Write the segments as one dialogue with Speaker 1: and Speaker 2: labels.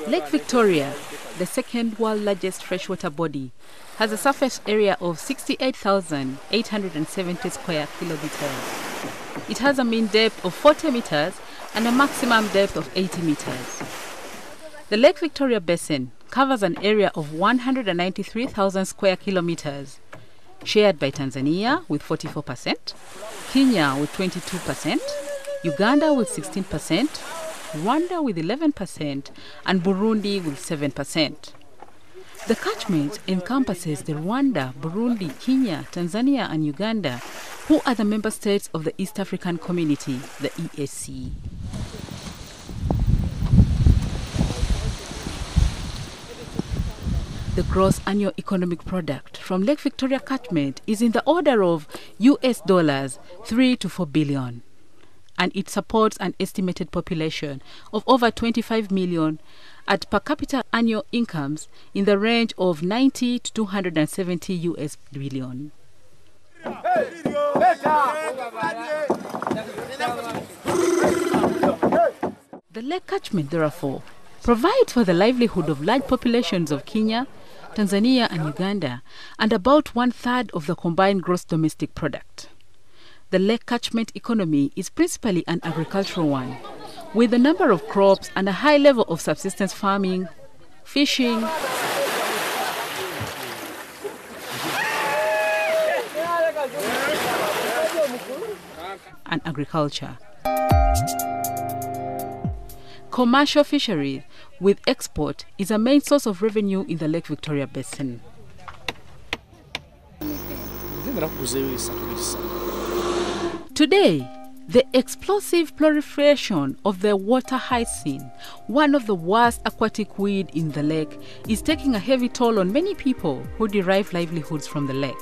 Speaker 1: Lake Victoria, the second world largest freshwater body, has a surface area of 68,870 square kilometers. It has a mean depth of 40 meters and a maximum depth of 80 meters. The Lake Victoria Basin covers an area of 193,000 square kilometers, shared by Tanzania with 44%, Kenya with 22%, Uganda with 16%, Rwanda with 11%, and Burundi with 7%. The catchment encompasses the Rwanda, Burundi, Kenya, Tanzania, and Uganda, who are the member states of the East African Community, the EAC. The gross annual economic product from Lake Victoria catchment is in the order of US dollars 3 to 4 billion. And it supports an estimated population of over 25 million at per capita annual incomes in the range of 90 to 270 US billion. The lake catchment, therefore, provides for the livelihood of large populations of Kenya, Tanzania and Uganda, and about 1/3 of the combined gross domestic product. The lake catchment economy is principally an agricultural one, with a number of crops and a high level of subsistence farming, fishing, and agriculture. Commercial fisheries with export is a main source of revenue in the Lake Victoria Basin. Today, the explosive proliferation of the water hyacinth, one of the worst aquatic weed in the lake, is taking a heavy toll on many people who derive livelihoods from the lake.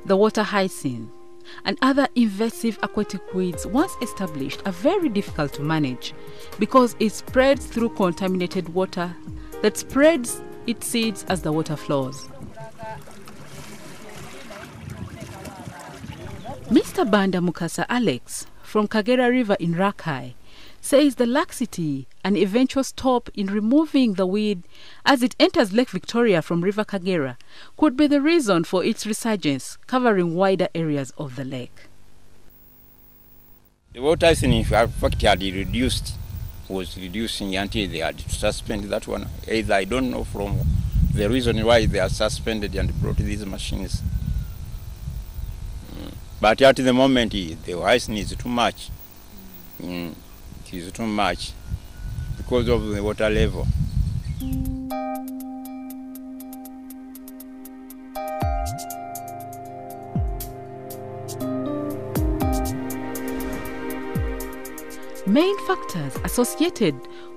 Speaker 1: The water hyacinth and other invasive aquatic weeds, once established, are very difficult to manage because it spreads through contaminated water that spreads its seeds as the water flows. Mr. Banda Mukasa Alex from Kagera River in Rakai says the laxity and eventual stop in removing the weed as it enters Lake Victoria from River Kagera could be the reason for its resurgence, covering wider areas of the lake.
Speaker 2: The water hyacinth, in fact, was reducing until they had to suspend that one. Either I don't know from the reason why they are suspended and brought these machines. But at the moment, the hyacinth is too much. It is too much because of the water level.
Speaker 1: Main factors associated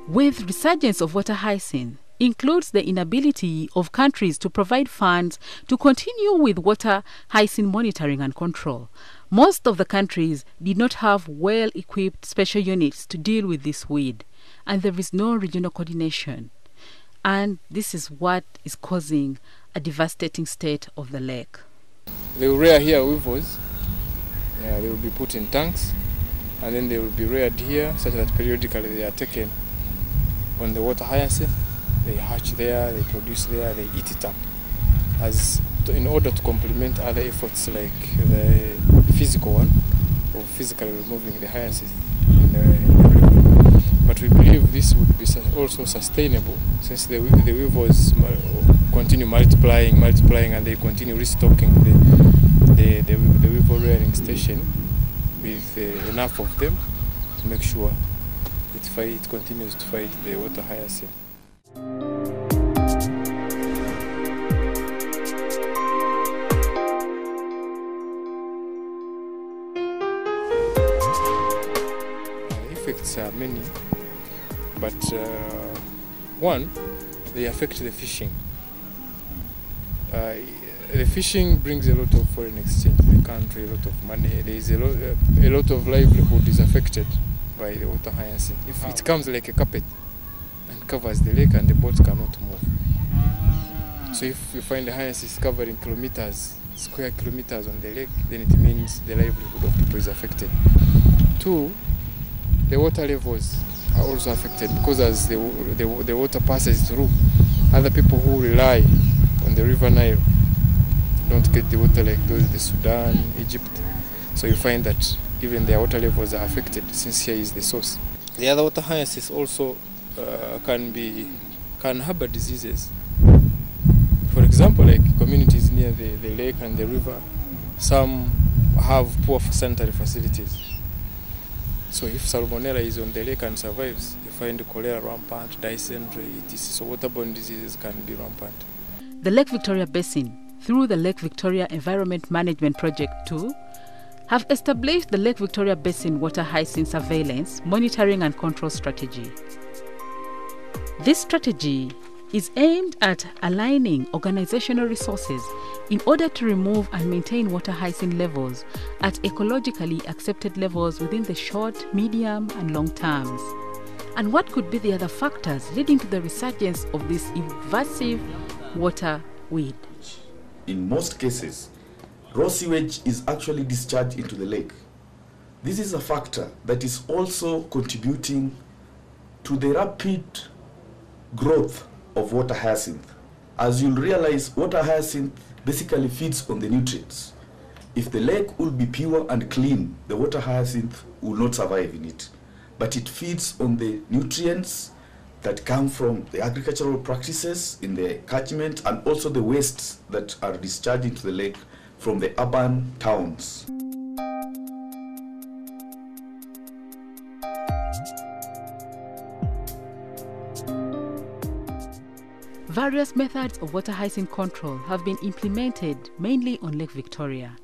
Speaker 1: with resurgence of water hyacinth includes the inability of countries to provide funds to continue with water hyacinth monitoring and control. Most of the countries did not have well-equipped special units to deal with this weed, and there is no regional coordination. And this is what is causing a devastating state of the lake.
Speaker 3: They will rear here weevils. They will be put in tanks, and then they will be reared here such that periodically they are taken on the water hyacinth. They hatch there, they produce there, they eat it up, in order to complement other efforts like the physical one of physically removing the hyacinth in the river. But we believe this would be also sustainable since the weevils continue multiplying, and they continue restocking the weevil rearing station with enough of them to make sure it continues to fight the water hyacinth. Effects are many, but one, they affect the fishing. The fishing brings a lot of foreign exchange to the country, a lot of money. There is a lot of livelihood is affected by the water hyacinth. If it comes like a carpet and covers the lake and the boats cannot move. So if you find the hyacinth covering square kilometers on the lake, then it means the livelihood of people is affected. Two, the water levels are also affected, because as the water passes through, other people who rely on the River Nile don't get the water, like those in Sudan, Egypt. So you find that even their water levels are affected, since here is the source. The other water hyacinths also can harbor diseases. For example, like communities near the lake and the river, some have poor sanitary facilities. So if Salmonella is on the lake and survives, you find cholera rampant, dysentery, etc. So waterborne diseases can be rampant.
Speaker 1: The Lake Victoria Basin, through the Lake Victoria Environment Management Project 2, have established the Lake Victoria Basin Water Hyacinth Surveillance, Monitoring and Control Strategy. This strategy is aimed at aligning organizational resources in order to remove and maintain water hyacinth levels at ecologically accepted levels within the short, medium and long terms. And what could be the other factors leading to the resurgence of this invasive water weed?
Speaker 4: In most cases, raw sewage is actually discharged into the lake. This is a factor that is also contributing to the rapid growth of water hyacinth. As you'll realize, water hyacinth basically feeds on the nutrients. If the lake will be pure and clean, the water hyacinth will not survive in it. But it feeds on the nutrients that come from the agricultural practices in the catchment, and also the wastes that are discharged into the lake from the urban towns.
Speaker 1: Various methods of water hyacinth control have been implemented mainly on Lake Victoria.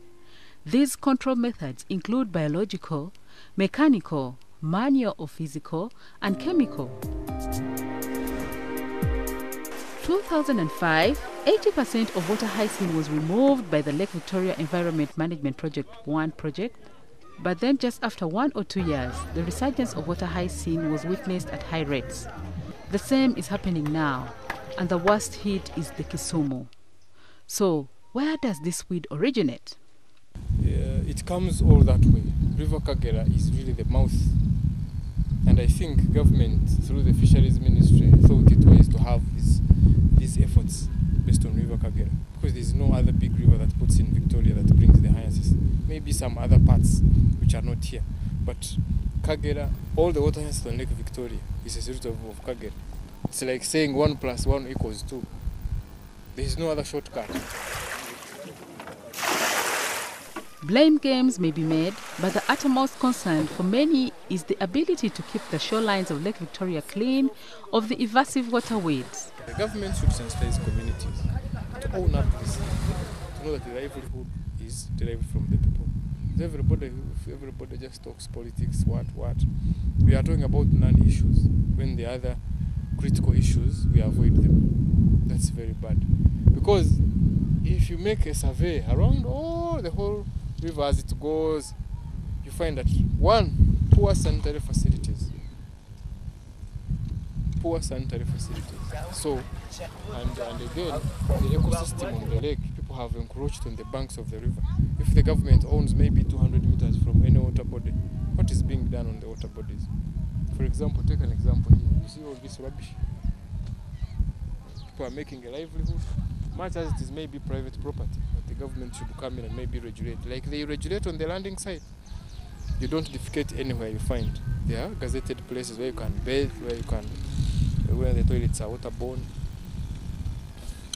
Speaker 1: These control methods include biological, mechanical, manual or physical, and chemical. 2005, 80% of water hyacinth was removed by the Lake Victoria Environment Management Project 1 project, but then just after 1 or 2 years, the resurgence of water hyacinth was witnessed at high rates. The same is happening now, and the worst hit is the Kisumu. So, where does this weed originate?
Speaker 3: It comes all that way. River Kagera is really the mouth. And I think government, through the Fisheries Ministry, thought it wise to have these efforts based on River Kagera. Because there is no other big river that puts in Victoria that brings the hyacinths. Maybe some other parts which are not here. But Kagera, all the water hyacinths on Lake Victoria is a result of Kagera. It's like saying 1 + 1 = 2. There is no other shortcut.
Speaker 1: Blame games may be made, but the uttermost concern for many is the ability to keep the shorelines of Lake Victoria clean of the invasive water weeds.
Speaker 3: The government should sensitize communities to own up to this, to know that the livelihood is derived from the people. If everybody just talks politics, what, we are talking about non-issues, when the other critical issues, we avoid them. That's very bad. Because if you make a survey around the whole river as it goes, you find that poor sanitary facilities. So, and again, the ecosystem on the lake, people have encroached on the banks of the river. If the government owns maybe 200 meters from any water body, what is being done on the water bodies? For example, take an example here. You see all this rubbish? People are making a livelihood. Much as it is maybe private property, but the government should come in and maybe regulate. Like they regulate on the landing site. You don't defecate anywhere you find. There are gazetted places where you can bathe, where the toilets are waterborne,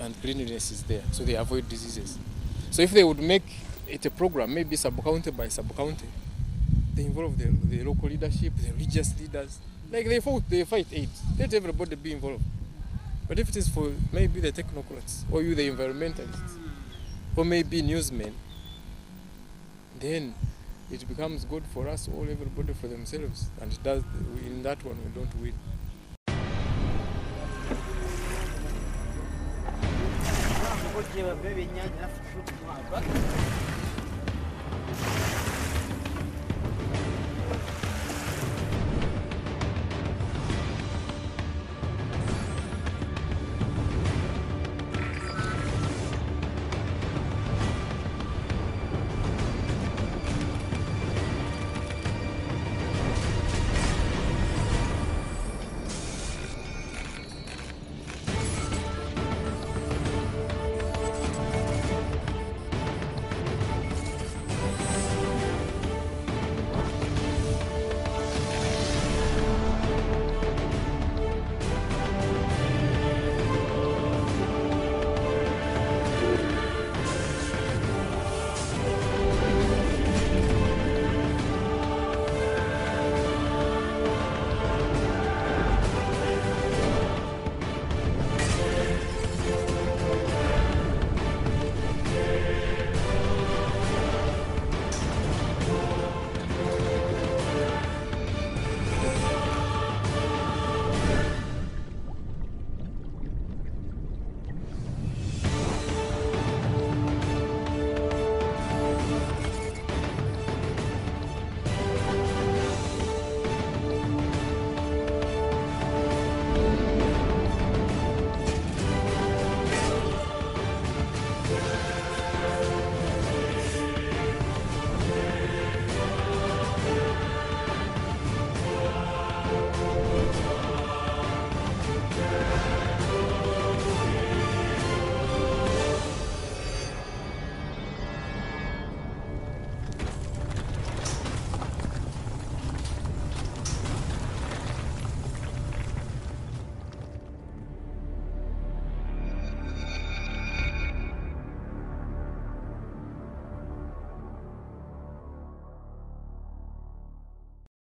Speaker 3: and cleanliness is there, so they avoid diseases. So if they would make it a program, maybe sub-county by sub-county, they involve the local leadership, the religious leaders. Like they fight AIDS. Let everybody be involved. But if it is for maybe the technocrats, or you the environmentalists, or maybe newsmen, then it becomes good for us all, everybody for themselves. And it does, in that one we don't win.